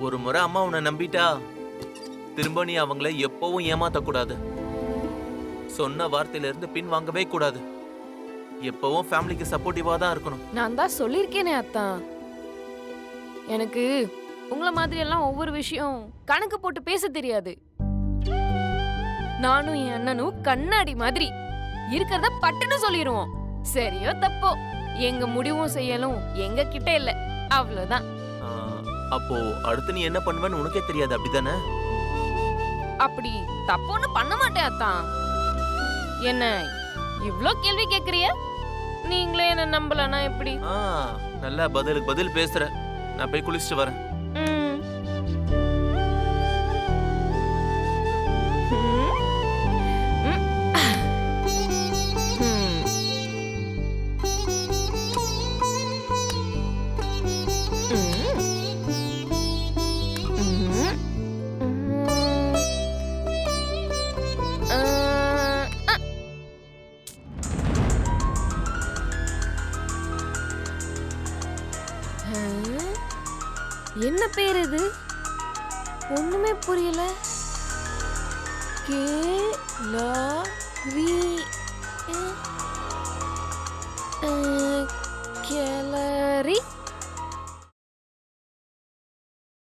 ஒரு முறை அம்மா உன்னை நம்பிட்டா திரும்ப நீ அவங்கள எப்பவும் ஏமாத்தக்கூடாது. சொன்ன வார்த்தையில இருந்து பின் வாங்கவே கூடாது. எப்பவும் ஃபேமிலிக்கு சப்போர்ட்டிவா தான் இருக்கணும். நான் தான் சொல்லியிருக்கேனே அத்தா, எனக்கு உங்கள மாதிரி எல்லாம் ஒவ்வொரு விஷயம் கணக்கு போட்டு பேச தெரியாது. நானும் என் அண்ணனும் கண்ணாடி மாதிரி இருக்கிறத பட்டுன்னு சொல்லிடுவோம். சரியோ தப்போ எங்க முடிவும் செய்யலும் எங்க கிட்ட இல்ல, அவ்வளவுதான். அப்போ அடுத்து நீ என்ன பண்ணுவேன்னு உனக்கே தெரியாது, அப்படிதானே? அப்படி தப்போன்னு பண்ண மாட்டேன் அத்தா. என்ன இவ்ளோ கேள்வி கேக்குறிய? நீங்களே என்ன நம்பலனா எப்படி? நல்லா பதிலுக்கு பதில் பேசுற. நான் போய் குளிச்சுட்டு வரேன். என்ன பேர் இது? ஒண்ணுமே புரியல. K law we